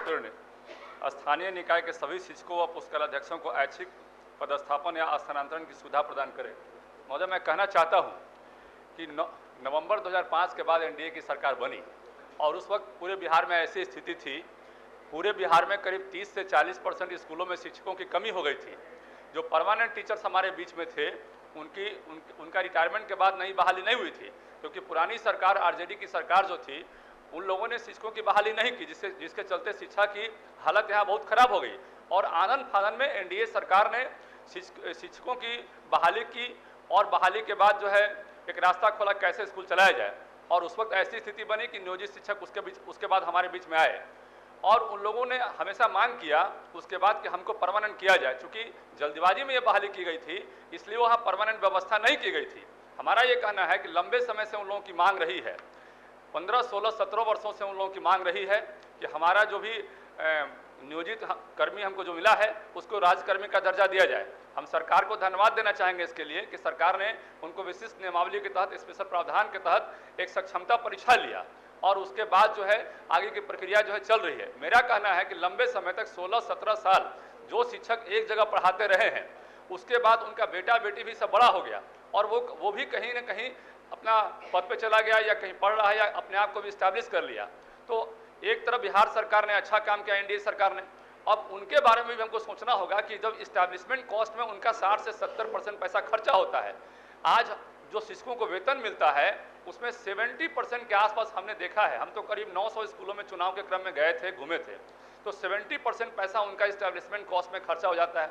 मंत्री ने स्थानीय निकाय के सभी शिक्षकों व पुस्तकालयाध्यक्षों को ऐच्छिक पदस्थापन या स्थानांतरण की सुविधा प्रदान करे। महोदय, मैं कहना चाहता हूं कि नवंबर 2005 के बाद एनडीए की सरकार बनी और उस वक्त पूरे बिहार में ऐसी स्थिति थी, पूरे बिहार में करीब 30 से 40% स्कूलों में शिक्षकों की कमी हो गई थी। जो परमानेंट टीचर्स हमारे बीच में थे उनका रिटायरमेंट के बाद नई बहाली नहीं हुई थी, क्योंकि पुरानी सरकार आरजेडी की सरकार जो थी उन लोगों ने शिक्षकों की बहाली नहीं की, जिसके चलते शिक्षा की हालत यहाँ बहुत खराब हो गई। और आनंद फानन में एनडीए सरकार ने शिक्षकों की बहाली की और बहाली के बाद जो है एक रास्ता खोला कैसे स्कूल चलाया जाए। और उस वक्त ऐसी स्थिति बनी कि नियोजित शिक्षक उसके बाद हमारे बीच में आए और उन लोगों ने हमेशा मांग किया उसके बाद कि हमको परमानेंट किया जाए। चूंकि जल्दबाजी में ये बहाली की गई थी इसलिए वहाँ परमानेंट व्यवस्था नहीं की गई थी। हमारा ये कहना है कि लंबे समय से उन लोगों की मांग रही है, 15, 16, 17 वर्षों से उन लोगों की मांग रही है कि हमारा जो भी नियोजित कर्मी हमको जो मिला है उसको राजकर्मी का दर्जा दिया जाए। हम सरकार को धन्यवाद देना चाहेंगे इसके लिए कि सरकार ने उनको विशिष्ट नियमावली के तहत, स्पेशल प्रावधान के तहत एक सक्षमता परीक्षा लिया और उसके बाद जो है आगे की प्रक्रिया जो है चल रही है। मेरा कहना है कि लंबे समय तक 16-17 साल जो शिक्षक एक जगह पढ़ाते रहे हैं उसके बाद उनका बेटा बेटी भी सब बड़ा हो गया और वो भी कहीं ना कहीं अपना पद पे चला गया या कहीं पढ़ रहा है या अपने आप को भी स्टैब्लिश कर लिया। तो एक तरफ बिहार सरकार ने अच्छा काम किया, एनडीए सरकार ने, अब उनके बारे में भी हमको सोचना होगा कि जब इस्टेब्लिशमेंट कॉस्ट में उनका 60 से 70% पैसा खर्चा होता है, आज जो शिक्षकों को वेतन मिलता है उसमें 70% के आसपास हमने देखा है। हम तो करीब 900 स्कूलों में चुनाव के क्रम में गए थे, घूमे थे, तो 70% पैसा उनका इस्टेब्लिशमेंट कॉस्ट में खर्चा हो जाता है।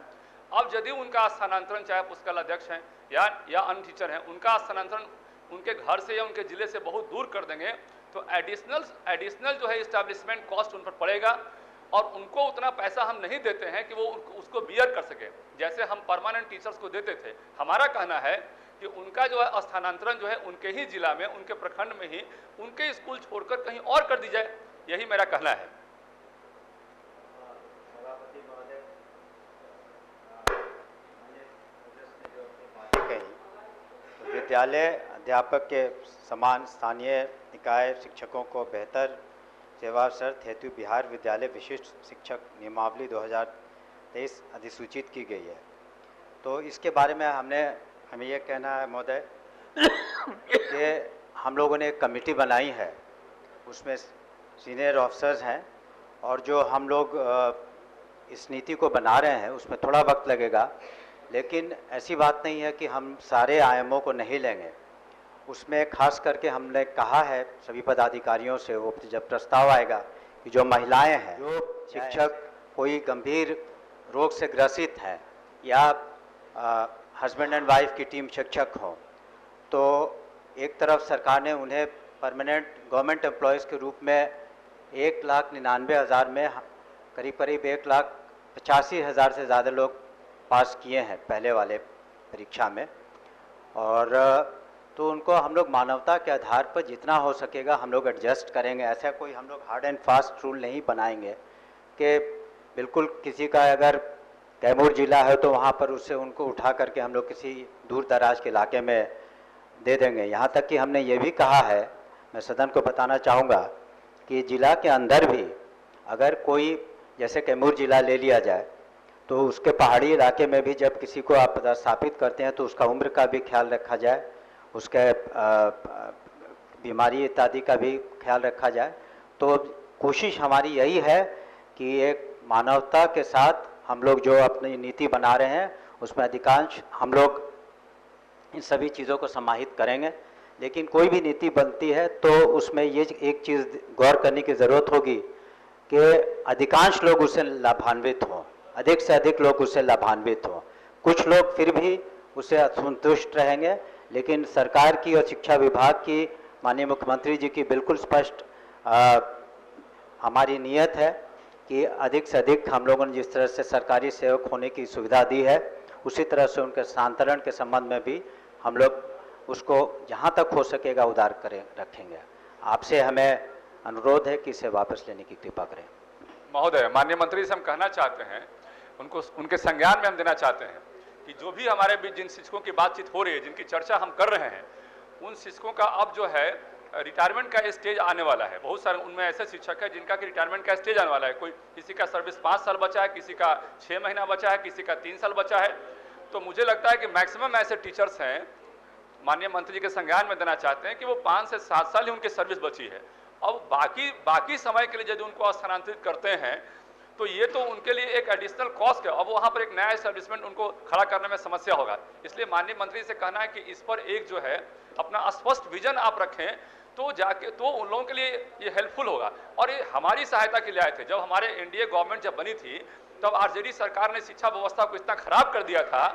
अब यदि उनका स्थानांतरण, चाहे पुस्तकालयाध्यक्ष हैं या अन्य टीचर हैं, उनका स्थानांतरण उनके घर से या उनके जिले से बहुत दूर कर देंगे तो एडिशनल जो है इस्टेब्लिशमेंट कॉस्ट उन पर पड़ेगा और उनको उतना पैसा हम नहीं देते हैं कि वो उसको बियर कर सके जैसे हम परमानेंट टीचर्स को देते थे। हमारा कहना है कि उनका जो है स्थानांतरण जो है उनके ही जिला में, उनके प्रखंड में ही उनके स्कूल छोड़कर कहीं और कर दी जाए, यही मेरा कहना है। विद्यालय अध्यापक के समान स्थानीय निकाय शिक्षकों को बेहतर सेवा शर्त हेतु बिहार विद्यालय विशिष्ट शिक्षक नियमावली 2023 अधिसूचित की गई है। तो इसके बारे में हमें ये कहना है महोदय कि हम लोगों ने एक कमेटी बनाई है, उसमें सीनियर ऑफिसर्स हैं और जो हम लोग इस नीति को बना रहे हैं उसमें थोड़ा वक्त लगेगा, लेकिन ऐसी बात नहीं है कि हम सारे आयामों को नहीं लेंगे। उसमें खास करके हमने कहा है सभी पदाधिकारियों से, वो जब प्रस्ताव आएगा कि जो महिलाएं हैं, जो शिक्षक कोई गंभीर रोग से ग्रसित हैं या हस्बैंड एंड वाइफ की टीम शिक्षक हो, तो एक तरफ सरकार ने उन्हें परमानेंट गवर्नमेंट एम्प्लॉयज़ के रूप में 1,99,000 में करीब 1,85,000 से ज़्यादा लोग पास किए हैं पहले वाले परीक्षा में। और तो उनको हम लोग मानवता के आधार पर जितना हो सकेगा हम लोग एडजस्ट करेंगे। ऐसा कोई हम लोग हार्ड एंड फास्ट रूल नहीं बनाएंगे कि बिल्कुल किसी का अगर कैमूर जिला है तो वहाँ पर उससे उनको उठा करके हम लोग किसी दूर दराज के इलाके में दे देंगे। यहाँ तक कि हमने ये भी कहा है, मैं सदन को बताना चाहूँगा कि जिला के अंदर भी अगर कोई, जैसे कैमूर जिला ले लिया जाए, तो उसके पहाड़ी इलाके में भी जब किसी को आप पदस्थापित करते हैं तो उसका उम्र का भी ख्याल रखा जाए, उसके बीमारी इत्यादि का भी ख्याल रखा जाए। तो कोशिश हमारी यही है कि एक मानवता के साथ हम लोग जो अपनी नीति बना रहे हैं उसमें अधिकांश हम लोग इन सभी चीज़ों को समाहित करेंगे। लेकिन कोई भी नीति बनती है तो उसमें ये एक चीज़ गौर करने की ज़रूरत होगी कि अधिकांश लोग उससे लाभान्वित हों, अधिक से अधिक लोग उससे लाभान्वित हों। कुछ लोग फिर भी उससे असंतुष्ट रहेंगे, लेकिन सरकार की और शिक्षा विभाग की, माननीय मुख्यमंत्री जी की बिल्कुल स्पष्ट हमारी नियत है कि अधिक से अधिक हम लोगों ने जिस तरह से सरकारी सेवक होने की सुविधा दी है उसी तरह से उनके स्थानांतरण के संबंध में भी हम लोग उसको जहाँ तक हो सकेगा उदार रखेंगे। आपसे हमें अनुरोध है कि इसे वापस लेने की कृपा करें। महोदय, माननीय मंत्री से हम कहना चाहते हैं, उनके संज्ञान में हम देना चाहते हैं कि जो भी हमारे बीच जिन शिक्षकों की बातचीत हो रही है, जिनकी चर्चा हम कर रहे हैं, उन शिक्षकों का अब जो है रिटायरमेंट का स्टेज आने वाला है। बहुत सारे उनमें ऐसे शिक्षक हैं जिनका कि रिटायरमेंट का स्टेज आने वाला है। कोई किसी का सर्विस 5 साल बचा है, किसी का 6 महीना बचा है, किसी का 3 साल बचा है। तो मुझे लगता है कि मैक्सिमम ऐसे टीचर्स हैं, माननीय मंत्री जी के संज्ञान में देना चाहते हैं कि वो 5 से 7 साल ही उनकी सर्विस बची है। अब बाकी समय के लिए यदि उनको स्थानांतरित करते हैं तो ये तो उनके लिए एक एडिशनल कॉस्ट है। अब वहाँ पर एक नया एस्टेब्लिशमेंट उनको खड़ा करने में समस्या होगा। इसलिए माननीय मंत्री से कहना है कि इस पर एक जो है अपना स्पष्ट विजन आप रखें, तो जाके तो उन लोगों के लिए ये हेल्पफुल होगा। और ये हमारी सहायता के लिए आए थे। जब हमारे एनडीए गवर्नमेंट जब बनी थी तब आरजेडी सरकार ने शिक्षा व्यवस्था को इतना खराब कर दिया था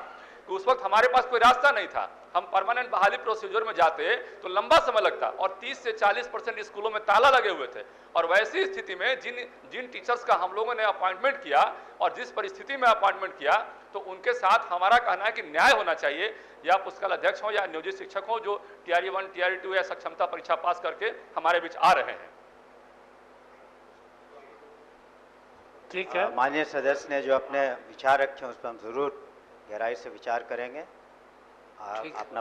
कि उस वक्त हमारे पास कोई रास्ता नहीं था। हम परमानेंट बहाली प्रोसीजर में जाते तो लंबा समय लगता और 30 से 40% स्कूलों में ताला लगे हुए थे। और वैसी स्थिति में जिन टीचर्स का हम लोगों ने अपॉइंटमेंट किया और जिस परिस्थिति में अपॉइंटमेंट किया, तो उनके साथ हमारा कहना है कि न्याय होना चाहिए। या पुस्तकालय अध्यक्ष हो या नियोजित शिक्षक हो जो टीआरई 1 टीआरई 2 या सक्षमता परीक्षा पास करके हमारे बीच आ रहे हैं। ठीक है, माननीय सदस्य ने जो अपने विचार रखे उस पर हम जरूर गहराई से विचार करेंगे। ठीक है। अपना